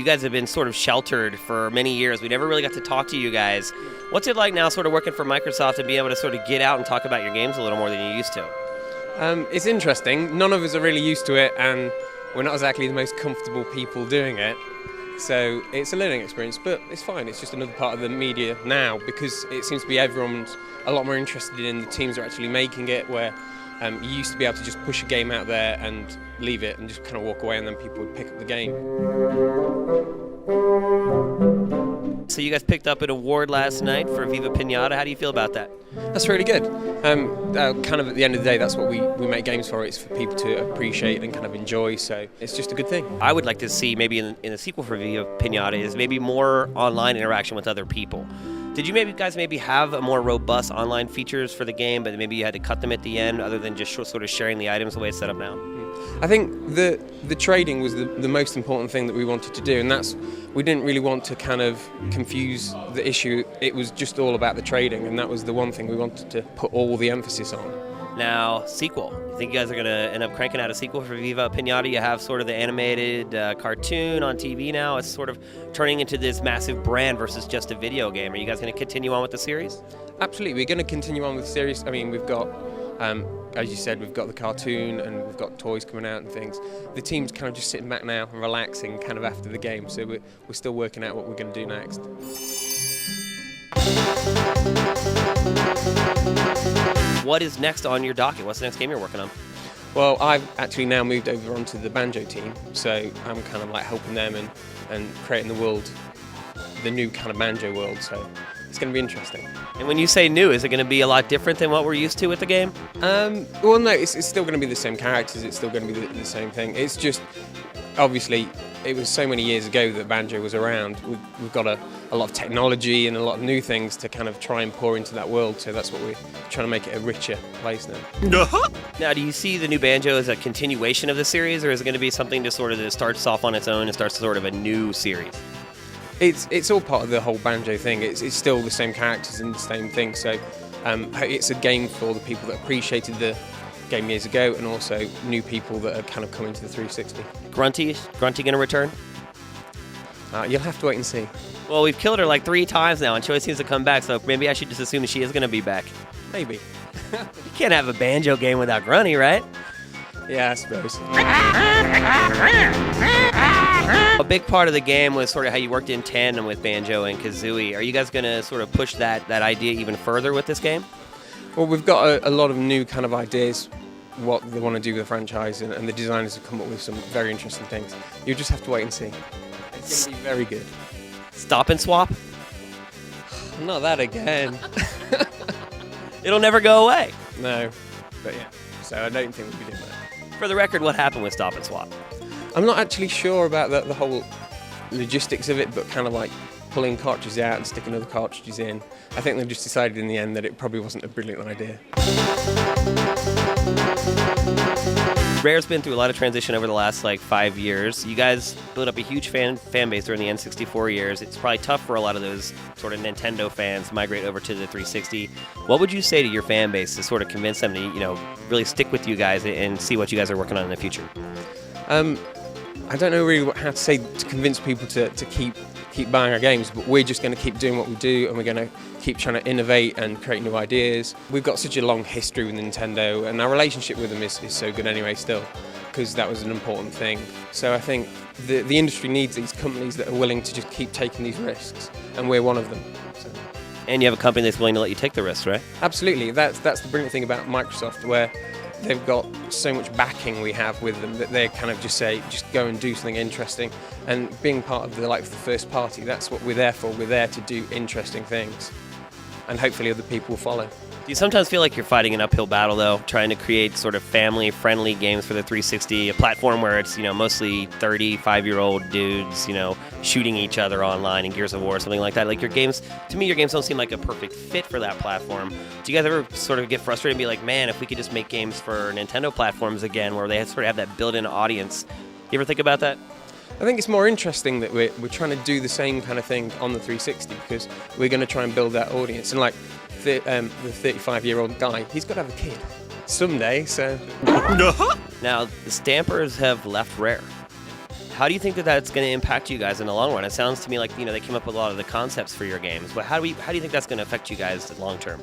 guys have been sort of sheltered for many years. We never really got to talk to you guys. What's it like now sort of working for Microsoft and being able to sort of get out and talk about your games a little more than you used to? It's interesting. None of us are really used to it, and we're not exactly the most comfortable people doing it. So it's a learning experience, but it's fine. It's just another part of the media now, because it seems to be everyone's a lot more interested in the teams that are actually making it, where you used to be able to just push a game out there and leave it and just kind of walk away, and then people would pick up the game. So you guys picked up an award last night for Viva Pinata. How do you feel about that? That's really good. Kind of at the end of the day, that's what we make games for. It's for people to appreciate and kind of enjoy, so it's just a good thing. I would like to see maybe in the sequel for Viva Pinata is maybe more online interaction with other people. Did you guys have a more robust online features for the game, but maybe you had to cut them at the end other than just sort of sharing the items the way it's set up now? I think the trading was the most important thing that we wanted to do, and we didn't really want to kind of confuse the issue. It was just all about the trading, and that was the one thing we wanted to put all the emphasis on. Now, sequel. You think you guys are going to end up cranking out a sequel for Viva Pinata? You have sort of the animated cartoon on TV now. It's sort of turning into this massive brand versus just a video game. Are you guys going to continue on with the series? Absolutely. We're going to continue on with the series. I mean, we've got, as you said, we've got the cartoon and we've got toys coming out and things. The team's kind of just sitting back now and relaxing kind of after the game. So we're still working out what we're going to do next. What is next on your docket? What's the next game you're working on? Well, I've actually now moved over onto the Banjo team, so I'm kind of like helping them and creating the world, the new kind of Banjo world, so it's going to be interesting. And when you say new, is it going to be a lot different than what we're used to with the game? Well, no, it's still going to be the same characters, it's still going to be the same thing. It's just, obviously, it was so many years ago that Banjo was around. We've got a lot of technology and a lot of new things to kind of try and pour into that world, so that's what we're trying to make it a richer place now. Now, do you see the new Banjo as a continuation of the series, or is it going to be something to sort of that starts off on its own and starts sort of a new series? It's all part of the whole Banjo thing. It's still the same characters and the same thing, so it's a game for the people that appreciated the game years ago, and also new people that are kind of coming to the 360. Grunty going to return? You'll have to wait and see. Well, we've killed her like 3 times now, and she always seems to come back, so maybe I should just assume that she is going to be back. Maybe. You can't have a Banjo game without Grunty, right? Yeah, I suppose. A big part of the game was sort of how you worked in tandem with Banjo and Kazooie. Are you guys going to sort of push that idea even further with this game? Well, we've got a lot of new kind of ideas, what they want to do with the franchise, and the designers have come up with some very interesting things. You'll just have to wait and see. It's going to be very good. Stop and swap? Not that again. It'll never go away. No, but yeah, so I don't think we'll be doing that. For the record, what happened with Stop and Swap? I'm not actually sure about the whole logistics of it, but kind of like pulling cartridges out and sticking other cartridges in. I think they've just decided in the end that it probably wasn't a brilliant idea. Rare's been through a lot of transition over the last 5 years. You guys built up a huge fan base during the N64 years. It's probably tough for a lot of those sort of Nintendo fans to migrate over to the 360. What would you say to your fan base to sort of convince them to, really stick with you guys and see what you guys are working on in the future? I don't know really how to say to convince people to keep buying our games, but we're just going to keep doing what we do, and we're going to keep trying to innovate and create new ideas. We've got such a long history with Nintendo, and our relationship with them is so good anyway still, because that was an important thing. So I think the industry needs these companies that are willing to just keep taking these risks, and we're one of them. So. And you have a company that's willing to let you take the risks, right? Absolutely. That's the brilliant thing about Microsoft, where they've got so much backing we have with them that they kind of just say, just go and do something interesting. And being part of the first party, that's what we're there for. We're there to do interesting things. And hopefully other people will follow. Do you sometimes feel like you're fighting an uphill battle, though, trying to create sort of family-friendly games for the 360, a platform where it's, mostly 35-year-old dudes, shooting each other online in Gears of War or something like that? Like your games don't seem like a perfect fit for that platform. Do you guys ever sort of get frustrated and be like, man, if we could just make games for Nintendo platforms again where they sort of have that built-in audience? You ever think about that? I think it's more interesting that we're trying to do the same kind of thing on the 360, because we're going to try and build that audience. And the 35-year-old guy, he's got to have a kid someday, so... Now, the Stampers have left Rare. How do you think that that's going to impact you guys in the long run? It sounds to me like they came up with a lot of the concepts for your games, but how do you think that's going to affect you guys long term?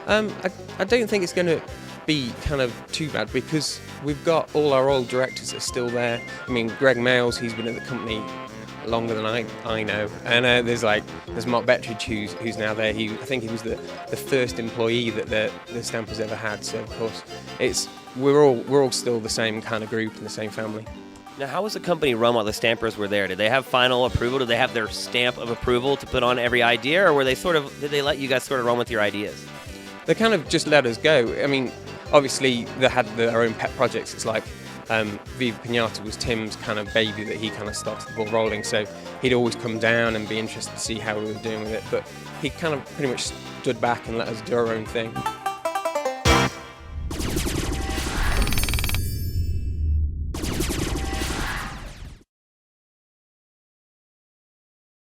I don't think it's going to be kind of too bad because we've got all our old directors that are still there. I mean, Greg Males, he's been at the company longer than I know, and there's Mark Bettridge who's now there. I think he was the first employee that the Stampers ever had. So of course, we're all still the same kind of group and the same family. Now, how was the company run while the Stampers were there? Did they have final approval? Did they have their stamp of approval to put on every idea, or were they did they let you guys sort of run with your ideas? They kind of just let us go. I mean, obviously they had their own pet projects. It's like Viva Pinata was Tim's kind of baby that he kind of started the ball rolling. So he'd always come down and be interested to see how we were doing with it. But he kind of pretty much stood back and let us do our own thing.